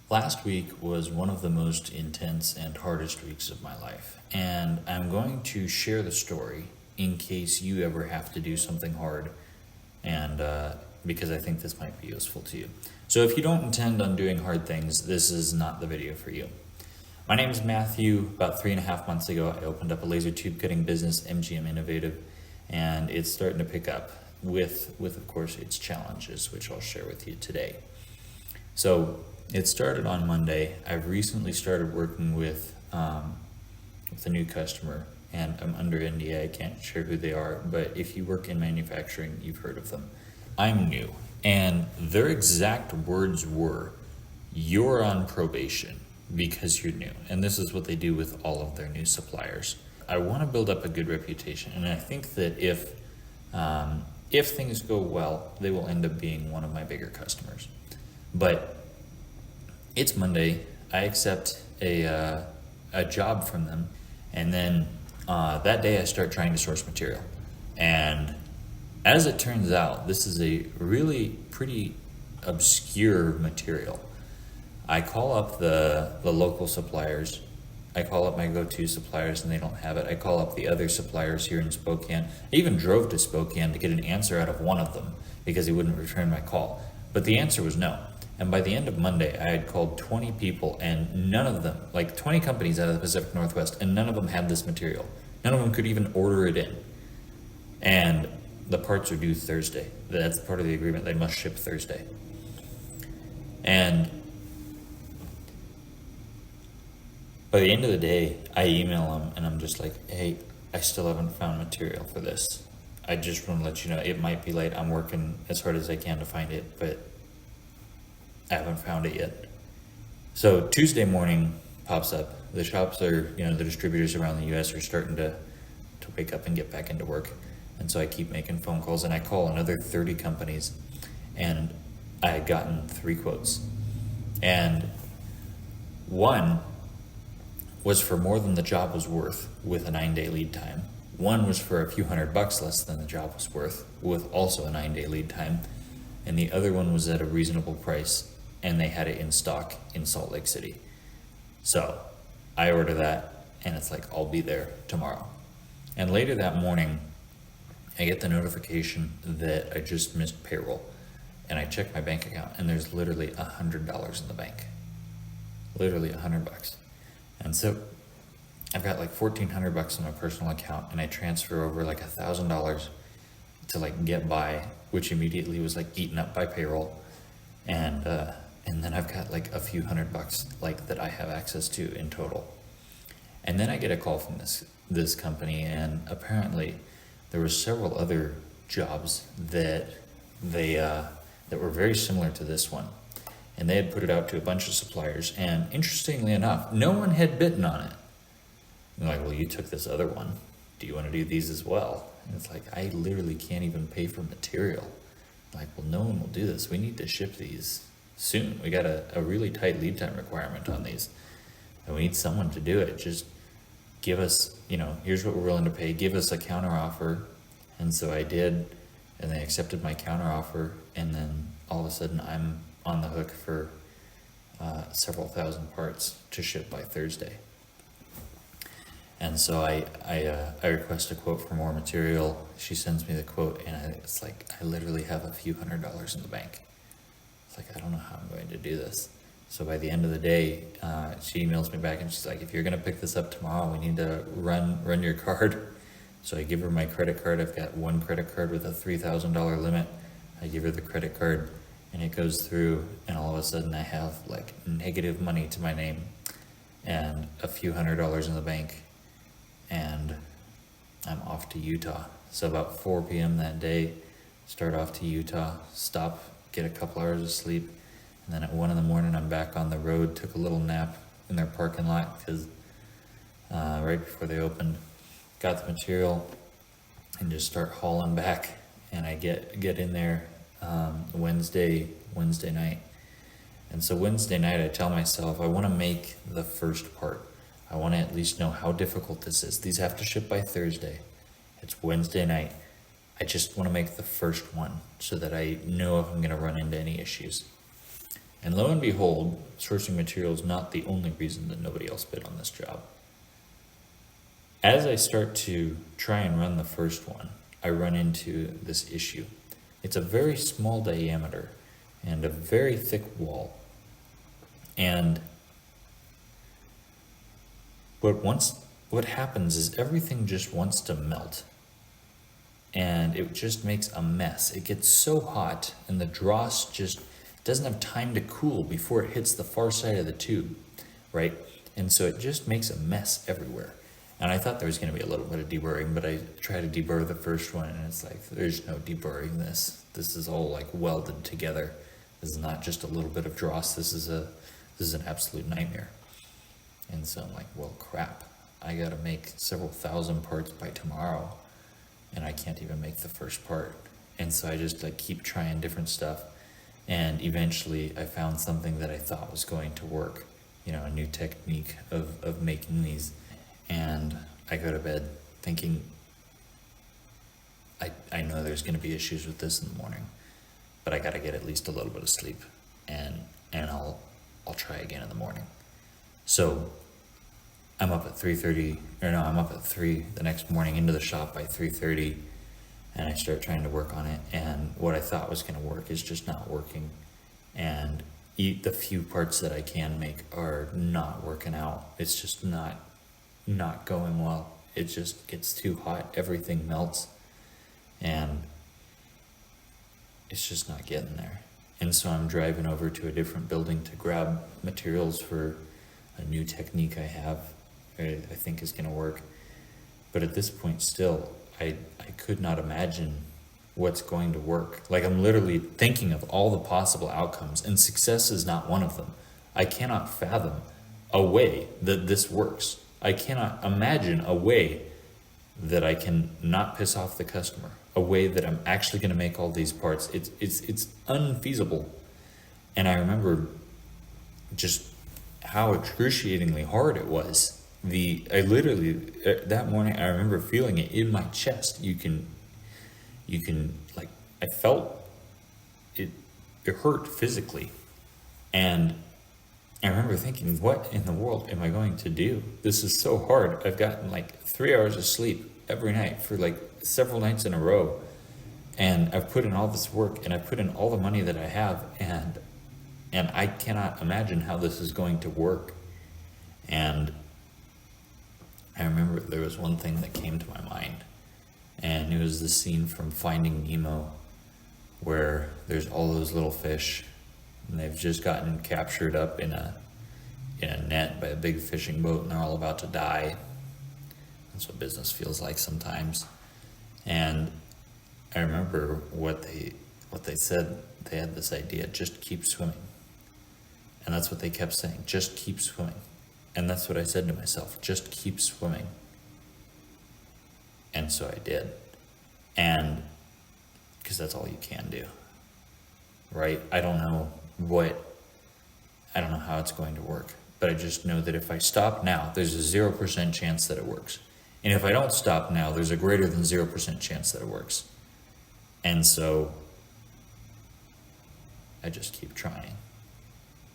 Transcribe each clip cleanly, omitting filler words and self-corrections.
Last week was one of the most intense and hardest weeks of my life, and I'm going to share the story in case you ever have to do something hard, and because I think this might be useful to you. So, if you don't intend on doing hard things, this is not the video for you. My name is Matthew. About 3.5 months ago, I opened up a laser tube cutting business, MGM Innovative, and it's starting to pick up with of course, its challenges, which I'll share with you today. So it started on Monday. I've recently started working with a new customer, and I'm under NDA. I can't share who they are, but if you work in manufacturing, you've heard of them. I'm new, and their exact words were, "You're on probation because you're new." And this is what they do with all of their new suppliers. I want to build up a good reputation, and I think that if things go well, they will end up being one of my bigger customers. But it's Monday. I accept a job from them, and then that day I start trying to source material. And as it turns out, this is a really pretty obscure material. I call up the local suppliers. I call up my go-to suppliers and they don't have it. I call up the other suppliers here in Spokane. I even drove to Spokane to get an answer out of one of them because he wouldn't return my call. But the answer was no. And by the end of Monday, I had called 20 people, and none of them, like 20 companies out of the Pacific Northwest, and none of them had this material. None of them could even order it in. And the parts are due Thursday. That's part of the agreement. They must ship Thursday. And by the end of the day, I email them and I'm just like, "Hey, I still haven't found material for this. I just want to let you know it might be late. I'm working as hard as I can to find it, but I haven't found it yet." So Tuesday morning pops up. The shops are, the distributors around the US are starting to wake up and get back into work. And so I keep making phone calls, and I call another 30 companies, and I had gotten 3 quotes. And one was for more than the job was worth with a 9-day lead time. One was for a few $100 less than the job was worth with also a 9-day lead time. And the other one was at a reasonable price, and they had it in stock in Salt Lake City. So I order that, and it's like, I'll be there tomorrow. And later that morning, I get the notification that I just missed payroll. And I check my bank account, and there's literally $100 in the bank. Literally $100. And so I've got like $1,400 in my personal account, and I transfer over like $1,000 to like get by, which immediately was like eaten up by payroll. And then I've got like a few $100 like that I have access to in total. And then I get a call from this company, and apparently there were several other jobs that that were very similar to this one. And they had put it out to a bunch of suppliers, and interestingly enough, no one had bitten on it. I'm like, "Well, you took this other one. Do you want to do these as well?" And it's like, I literally can't even pay for material. I'm like, "Well, no one will do this. We need to ship these soon. We got a really tight lead time requirement on these, and we need someone to do it. Just give us, here's what we're willing to pay. Give us a counter offer." And so I did, and they accepted my counter offer, and then all of a sudden I'm on the hook for several thousand parts to ship by Thursday. And so I request a quote for more material. She sends me the quote, and it's like, I literally have a few $100 in the bank. It's like, I don't know how I'm going to do this. So by the end of the day, she emails me back, and she's like, "If you're going to pick this up tomorrow, we need to run your card." So I give her my credit card. I've got one credit card with a $3,000 limit. I give her the credit card, and it goes through, and all of a sudden I have like negative money to my name and a few $100 in the bank, and I'm off to Utah. So about 4 p.m. that day, start off to Utah, stop, get a couple hours of sleep, and then at 1 in the morning I'm back on the road. Took a little nap in their parking lot because right before they opened, got the material and just start hauling back. And I get in there Wednesday night. And so Wednesday night I tell myself I want to make the first part. I want to at least know how difficult this is. These have to ship by Thursday. It's Wednesday night. I just want to make the first one so that I know if I'm going to run into any issues. And lo and behold, sourcing material is not the only reason that nobody else bid on this job. As I start to try and run the first one, I run into this issue. It's a very small diameter and a very thick wall. And what happens is everything just wants to melt. And it just makes a mess. It gets so hot and the dross just doesn't have time to cool before it hits the far side of the tube, right? And so it just makes a mess everywhere. And I thought there was going to be a little bit of deburring, but I tried to deburr the first one and it's like, there's no deburring this. This is all like welded together. This is not just a little bit of dross. This is an absolute nightmare. And so I'm like, well, crap. I got to make several thousand parts by tomorrow and I can't even make the first part. And so I just like keep trying different stuff. And eventually I found something that I thought was going to work, you know, a new technique of making these. And I go to bed thinking, I know there's going to be issues with this in the morning, but I got to get at least a little bit of sleep, and I'll try again in the morning. So I'm up at 3:30, I'm up at 3 the next morning, into the shop by 3:30, and I start trying to work on it, and what I thought was going to work is just not working, and the few parts that I can make are not working out. It's just not going well. It just gets too hot, everything melts, and it's just not getting there. And so I'm driving over to a different building to grab materials for a new technique I have, I think is going to work. But at this point still, I could not imagine what's going to work. Like, I'm literally thinking of all the possible outcomes, and success is not one of them. I cannot fathom a way that this works. I cannot imagine a way that I can not piss off the customer, a way that I'm actually going to make all these parts. It's unfeasible. And I remember just how excruciatingly hard it was. I literally, that morning, I remember feeling it in my chest. You can like, I felt it hurt physically. And I remember thinking, what in the world am I going to do? This is so hard. I've gotten like 3 hours of sleep every night for like several nights in a row. And I've put in all this work, and I've put in all the money that I have, and I cannot imagine how this is going to work. And I remember there was one thing that came to my mind, and it was the scene from Finding Nemo, where there's all those little fish, and they've just gotten captured up in a net by a big fishing boat, and they're all about to die. That's what business feels like sometimes. And I remember what they said. They had this idea: just keep swimming. And that's what they kept saying: just keep swimming. And that's what I said to myself: just keep swimming. And so I did. And because that's all you can do, right? I don't know how it's going to work, but I just know that if I stop now, there's a 0% chance that it works. And if I don't stop now, there's a greater than 0% chance that it works. And so I just keep trying.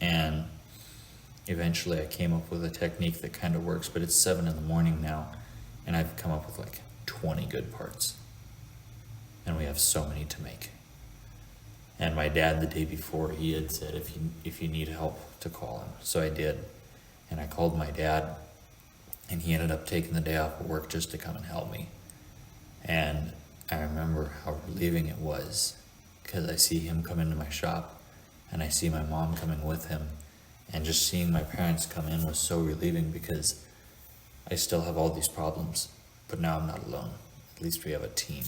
And eventually I came up with a technique that kind of works, but it's 7 in the morning now, and I've come up with like 20 good parts. And we have so many to make. And my dad, the day before, he had said, if you need help, to call him. So I did. And I called my dad, and he ended up taking the day off of work just to come and help me. And I remember how relieving it was, because I see him come into my shop, and I see my mom coming with him, and just seeing my parents come in was so relieving, because I still have all these problems, but now I'm not alone. At least we have a team.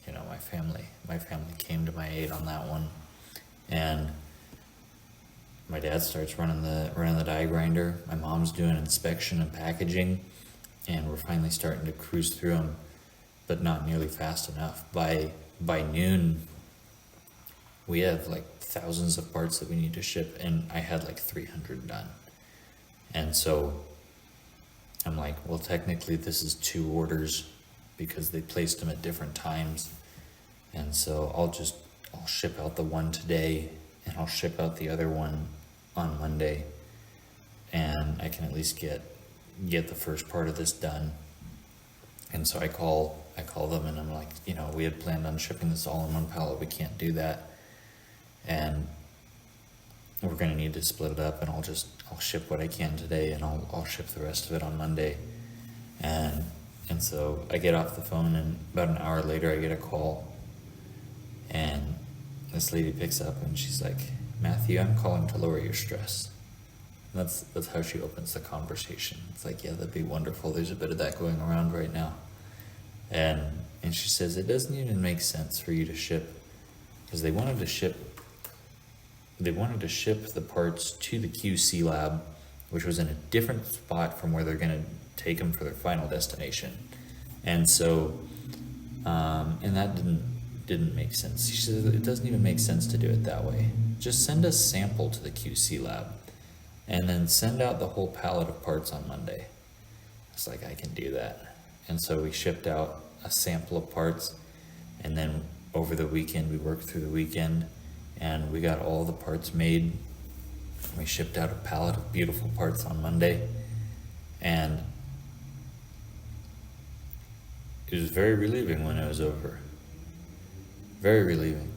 You know, my family came to my aid on that one. And my dad starts running the die grinder. My mom's doing inspection and packaging, and we're finally starting to cruise through them, but not nearly fast enough. By noon, we have like thousands of parts that we need to ship, and I had like 300 done. And so I'm like, well, technically this is 2 orders, because they placed them at different times. And so I'll ship out the one today, and I'll ship out the other one on Monday, and I can at least get the first part of this done. And so I call them and I'm like, we had planned on shipping this all in one pallet. We can't do that. And we're going to need to split it up, and I'll ship what I can today, and I'll ship the rest of it on Monday. And so I get off the phone, and about an hour later I get a call, and this lady picks up and she's like, "Matthew, I'm calling to lower your stress." And that's how she opens the conversation. It's like, "Yeah, that'd be wonderful. There's a bit of that going around right now." And she says, "It doesn't even make sense for you to ship," because they wanted to ship the parts to the QC lab, which was in a different spot from where they're going to take them for their final destination. And so, and that didn't make sense. She said, "It doesn't even make sense to do it that way. Just send a sample to the QC lab and then send out the whole pallet of parts on Monday." It's like, I can do that. And so we shipped out a sample of parts, and then over the weekend, we worked through the weekend, and we got all the parts made. We shipped out a pallet of beautiful parts on Monday, and it was very relieving when it was over. Very relieving.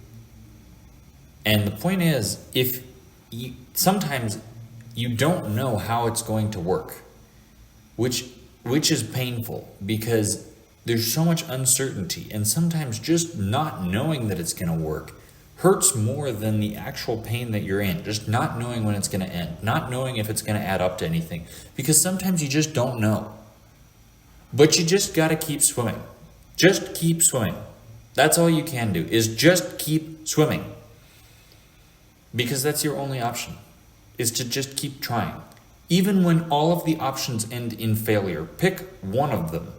And the point is, sometimes you don't know how it's going to work, which is painful, because there's so much uncertainty, and sometimes just not knowing that it's going to work hurts more than the actual pain that you're in. Just not knowing when it's going to end, not knowing if it's going to add up to anything, because sometimes you just don't know. But you just got to keep swimming. Just keep swimming. That's all you can do, is just keep swimming, because that's your only option, is to just keep trying. Even when all of the options end in failure, pick one of them.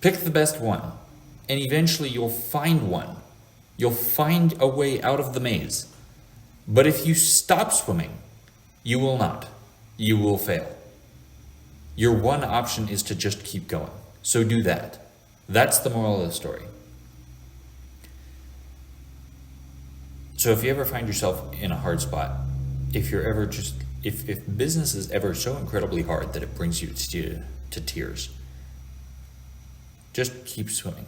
Pick the best one, and eventually you'll find one. You'll find a way out of the maze. But if you stop swimming, you will not. You will fail. Your one option is to just keep going. So do that. That's the moral of the story. So if you ever find yourself in a hard spot, if business is ever so incredibly hard that it brings you to tears, just keep swimming.